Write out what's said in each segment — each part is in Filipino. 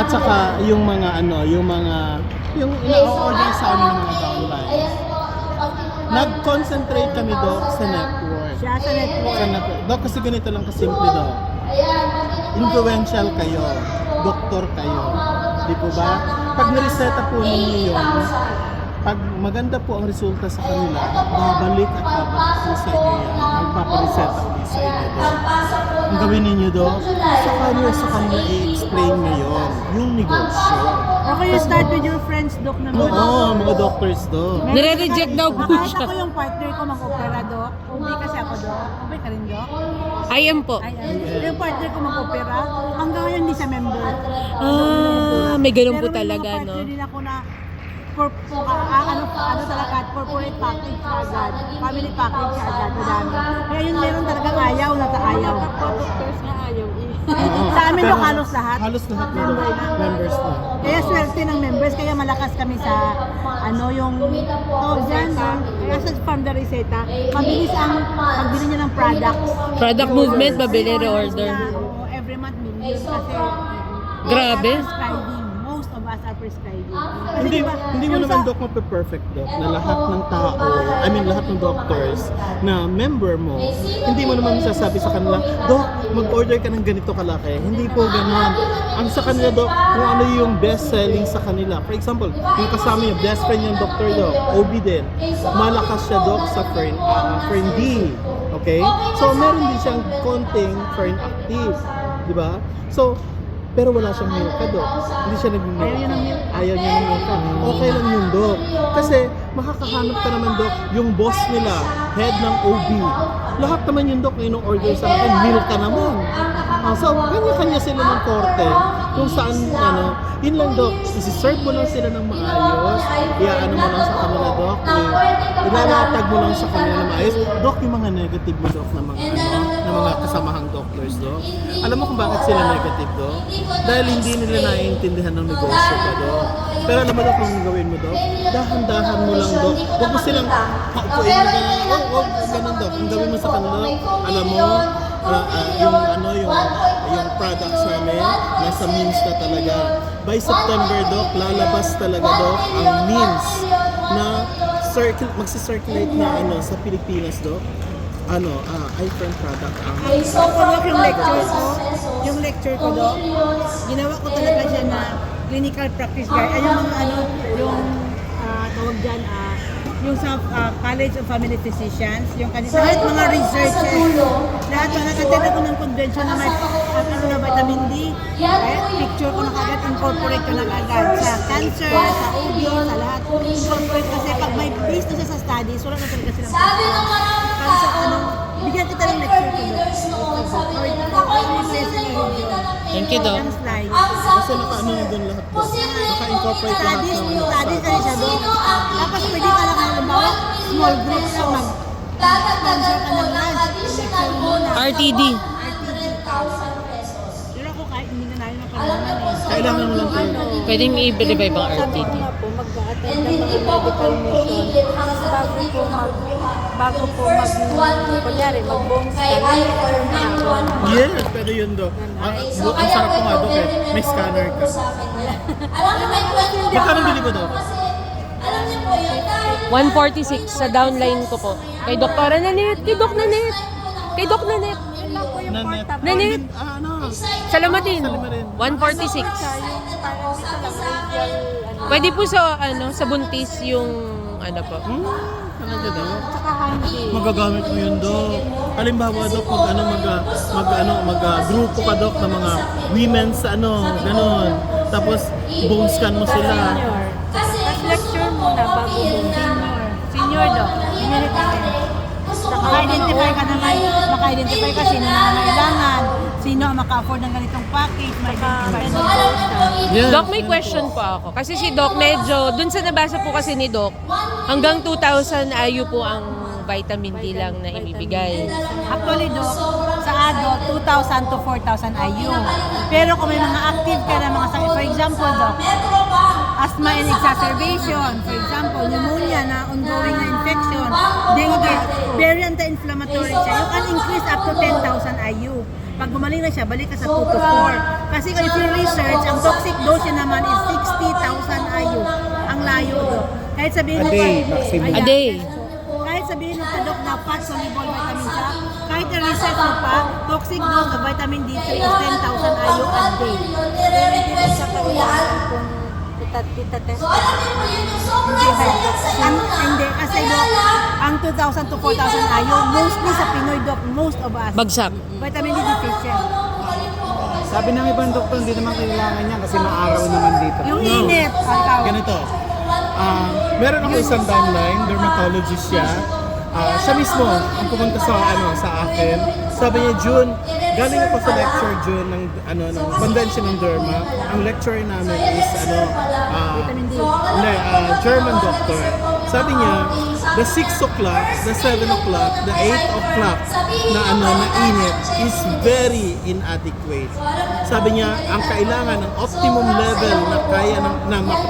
At saka yung mga yung ina-order sa amin ng mga downline. Nag-concentrate kami Doc sa network. Siya sa network. Sa network. Doc, kasi ganito lang kasimple Doc. Influential kayo, doktor kayo. Di po ba? Pag nireseta po ninyo yun, pag maganda po ang resulta sa kanila, babalik at babalik po sa inyo yan. Magpapareseta ulit sa inyo Doc. Ang gawin ninyo Doc, sa kanila i-explain ngayon yung negosyo. Okay, you start with your friends, Doc, na mga Oo, mga doctors Doc. Nire-reject daw po Kahit siya. ako yung partner ko mag-opera, Doc. Ubi kasi ako, Doc. Ubi ka rin, Doc. I am po. Yung partner ko mag-opera, hanggang ngayon hindi siya member. May ganun po Pero may talaga, mga no? partner din ako na ano talaga, corporate package siya agad, family package siya agad, madami. Kaya yun meron talagang ayaw na ayaw. Doctors na ayaw Sa amin Pero yung halos lahat. Halos lahat na Doc, members na. Kaya swerte ng members, kaya malakas kami sa yung dyan, kaya sa Founder Reseta, mabilis ang pagbili niya ng products. Product movement, babili, reorder. Oo, every month million kasi Grabe. prescribing. Most of us are prescribing. Kasi Hindi, diba, hindi mo yung naman sa- Doc mape-perfect Doc na lahat ng tao, lahat ng doctors na member mo, hindi mo naman sasabi sa kanila, Doc, mag-order ka ng ganito kalaki. Hindi po ganun. Ang sa kanila Doc, kung ano yung best selling sa kanila. For example, yung kasama yung best friend yung Dr. Doc, OB din. Malakas siya Doc sa Fern D. Okay? So, meron din siyang konting Fern Active. Di ba? So, pero wala siyang milka Doc. Hindi siya nag-milka. Ayaw niya ng milka. Okay lang yun Doc. Kasi makakahanap ka naman Doc, yung boss nila, head ng OB. Lahat naman yung Doc na ino-order sa akin, milka naman. So, kanya-kanya sila ng korte. Kung saan, yun lang Doc, isi-serve mo lang sila ng maayos. Iyaano mo lang sa kanila Doc. Ilalatag mo lang sa kanila ng maayos. Doc, yung mga negative mo Doc na mga kasamahang doctors Doc. Alam mo kung bakit sila negative Doc? Dahil hindi nila naiintindihan ng negosyo ka Doc. Pero alam mo Doc, kung gawin mo Doc, dahan-dahan mo lang Doc. Huwag mo silang paupuin mo ganun. Huwag ganun Doc. Ang gawin mo sa kanila Doc, alam mo, yung products namin, nasa means na talaga. By September Doc, lalabas talaga Doc ang means na magsi-circulate na sa Pilipinas Doc. iPhone product ang Ako yung lecture ko Doc, ginawa ko talaga siya na clinical practice guide. Ay yung tawag dyan, yung sa College of Family Physicians, yung lahat mga researches, lahat nag-attend ako ng convention na may vitamin D, kaya picture ko na kagad, incorporate ko na kagad sa cancer, sa OB, sa lahat. Incorporate kasi pag may base na siya sa studies, wala na talaga silang bigyan kita ng lecture ko Thank you, Doc. Slide. kasi naka doon lahat Doc. Naka-incorporate lahat Studies ng kasi siya doon. Tapos pwede ka lang halimbawa, small group ka sponsor ka ng lunch. Lecture muna. RTD. Pero ako kahit hindi na namin mapalaman Kailangan mo lang kayo. Pwedeng i-revive ang RTD. po, mag-attend ng mga medical mission. Bago po kunyari, mag-bong Yes, pwede yun Doc. Ang sarap ko nga Doc may scanner ka. Magkano bili ko Doc? 146 sa downline ko po. Kay Doktora Nanette. Kay Doc Nanette. Kay Doc Nanette. Nanette. Nanette. Salamatin. 146. Pwede po sa sa buntis yung po. Talaga Doc? Magagamit mo yun Doc. Halimbawa Doc, mag-grupo ka Doc ng mga women sa ganon. Tapos bone scan mo sila. Tapos lecture muna bago bong senior daw. Maka-identify ka naman, maka-identify ka sino na kailangan, sino ang maka-afford ng ganitong package, Yes. Doc, may question po ako. Kasi si Doc medyo, dun sa nabasa po kasi ni Doc, hanggang 2,000 IU po ang vitamin D lang na ibibigay. Actually, Doc, sa adult, 2,000 to 4,000 IU. Pero kung may mga active ka na mga sakit, for example, Doc, asthma and exacerbation, for example, pneumonia na ongoing na infection, dengue, very anti-inflammatory siya. You can increase up to 10,000 IU. Pag gumaling na siya, balik ka sa 2 to 4. Kasi if you research, ang toxic dose niya naman is 60,000 IU. Ang layo do. Kahit sabihin mo A day, maximum. A day. Kahit sabihin mo pa, Dok, na fat soluble vitamin siya, kahit i-research mo pa, toxic dose of vitamin D3 is 10,000 IU a day. Sa kailangan kung itatest. Hindi, kasi Dok, ang 2,000 to 4,000 IU, mostly sa Pinoy, Dok, most of us, Bagsak. vitamin D deficient. Sabi ng ibang doktor, hindi naman kailangan niya kasi maaraw naman dito. Yung No. init, ang tawag. Ganito. Meron ako isang downline, dermatologist siya. Siya mismo ang pumunta sa akin. Sabi niya, June, galing ako sa lecture June ng convention ng derma. Ang lecturer namin is Vitamin D. German doctor. Sabi niya, the 6 o'clock, the 7 o'clock, the 8 o'clock na init is very inadequate. Sabi niya, ang kailangan ng optimum level na kaya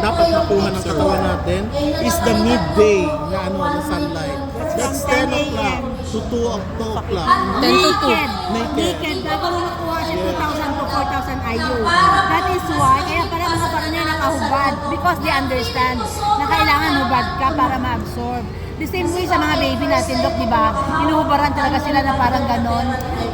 dapat makuha ng katawan natin is the midday na sunlight. That's 10 o'clock to 2 o'clock. 10 to 2. Naked. Bago mo makuha siya 2,000 to 4,000 IU. That is why, kaya para mga parang nakahubad. Because they understand na kailangan hubad ka para ma-absorb. The same way sa mga baby natin, Dok, di ba? Inuhubaran talaga sila na parang ganon.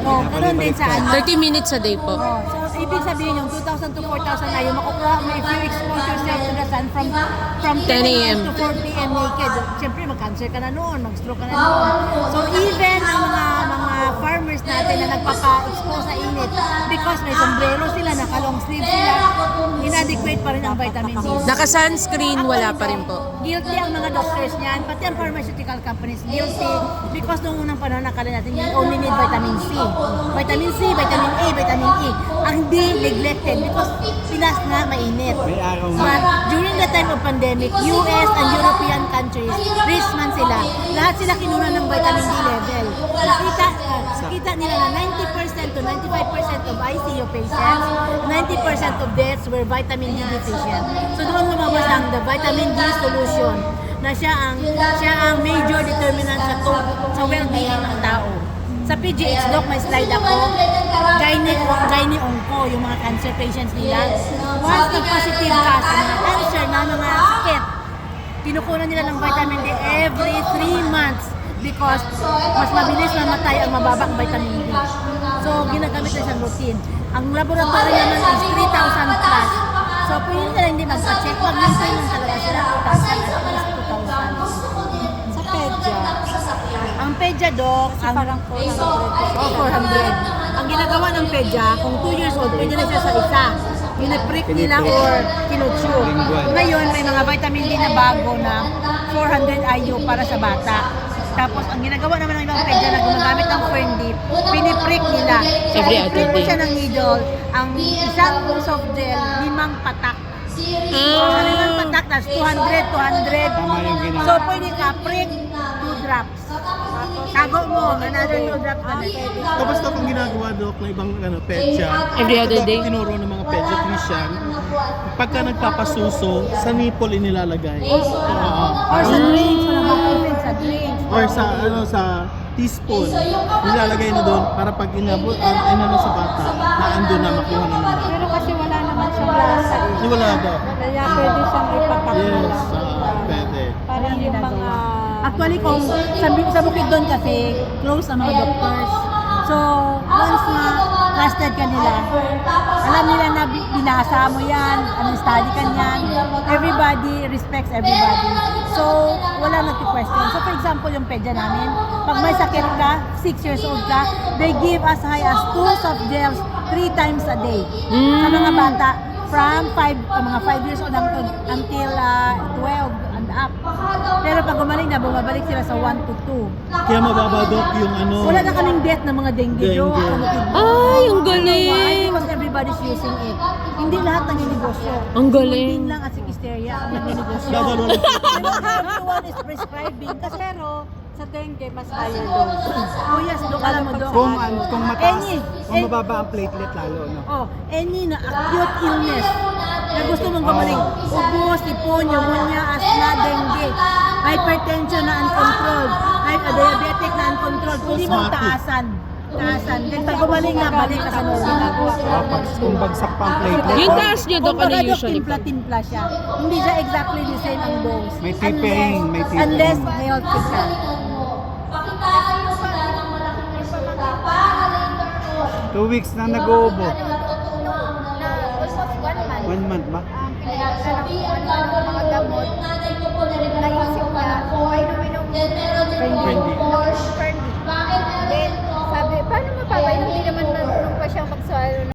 No, ganon din sa 30 minutes a day po. Oh, so ibig sabihin yung 2,000 to 4,000 IU, makukuha mo if you expose yourself to the sun from 10 a.m. to 4 p.m. naked. Siyempre, mag-cancer ka na noon, mag-stroke ka na noon. So even ang mga farmers natin na nagpapa-expose sa init because may sombrero sila, naka-long sleeve sila, inadequate pa rin ang vitamin D. Naka-sunscreen, wala pa rin po. Guilty ang mga doctors niyan, pati ang pharmaceutical companies guilty because noong unang panahon nakala natin you only need vitamin C. Vitamin C, vitamin A, vitamin E. Ang D neglected because Pinas na mainit. May araw na. But during the time of pandemic, US and European countries, rich man sila, lahat sila kinuha ng vitamin D level. Nakita nila na 90% to 95% of ICU patients, 90% of deaths were vitamin D deficient. So doon lumabas ang the vitamin D solution na siya ang major determinant sa well-being ng tao. Sa PGH, Doc, may slide ako. Gynae onco, yung mga cancer patients nila. Once nag-positive ka sa mga cancer na mga sakit, kinukunan nila ng vitamin D every 3 months because mas mabilis mamatay ang mababang vitamin D. So, ginagamit na siyang routine. Ang laboratory naman is 3,000 plus. So, pwede nila hindi magpa-check. Mag-maintain lang talaga sila 2,000 at least 2,000. Sa pedya, Ang pedya, Doc, ang parang 400. 400. Ang ginagawa ng pedya, kung 2 years old, pwede na siya sa isa. Piniprick nila or kinutube. Ngayon, may mga vitamin D na bago na 400 IU para sa bata. Tapos, ang ginagawa naman ng ibang pedya na gumagamit ng Ferndip, piniprick nila. So, Every other i-prick mo day. siya ng needle. Ang isang soft gel, 5 patak. Ah, 5 patak, that's 200. Tama yung ginawa. So, pwede ka prick 2 drops. Tago mo, another 2 drops ka na. Tapos ito ang ginagawa, Dok, ng ibang petya. Every other Ito, day? Tinuro ng mga pediatrician. Pagka nagpapasuso, sa nipple inilalagay. Oo. Or sa drinks, even sa drinks. Or sa teaspoon, nilalagay na doon para pag inabot, sa bata, na ando na makuha na naman. Pero kasi wala naman siyang lasa eh. Wala daw. Kaya pwede siyang ipatak na Yes, lang. pwede. Parang yung mga... Actually, kung sa bukid doon kasi, close ang mga doctors. So, once na trusted ka nila, alam nila na binasa mo yan, anong study ka niyan, everybody respects everybody. So, wala nagki-question. So, for example, yung pedya namin, pag may sakit ka, 6 years old ka, they give as high as 2 soft gels 3 times a day. Sa mga bata, from 5 years old until 12 and up. Pero pag gumaling na, bumabalik sila sa 1 to 2. Kaya mababa, Dok, yung Wala na kaming death ng mga dengue, Dengue. Dok. Ay, ang galing. Why? Because everybody's using it. Hindi lahat nanginegosyo. Ang galing. Hindi lang at hysteria ang nanginegosyo. Dadalo lang. Everyone is prescribing. Kasi Pero sa dengue, mas higher dose. oh yes, Dok, alam mo, Dok. Kung mataas, Any- kung mababa ang platelet lalo, no? Oh, any na acute illness, na gusto mong gumaling. Ubo, sipon, pneumonia, asthma, dengue, hypertension na uncontrolled, diabetic na uncontrolled. Pwede mong taasan. Then pag gumaling na, balik ka sa normal. Kung bagsak pa ang platelet. Yung taas nyo, Dok, ano Kumbaga, Dok, usually po? timpla-timpla siya. Hindi siya exactly the same ang dose. May tipeng, may tipeng. Unless healthy ka. Pakitaan mo sila ng malaking resulta para later on. 2 weeks na nag-uubo. Almost 1 month. 1 month ba? Kaya sabihan ka ng mga gamot, naisip niya, ay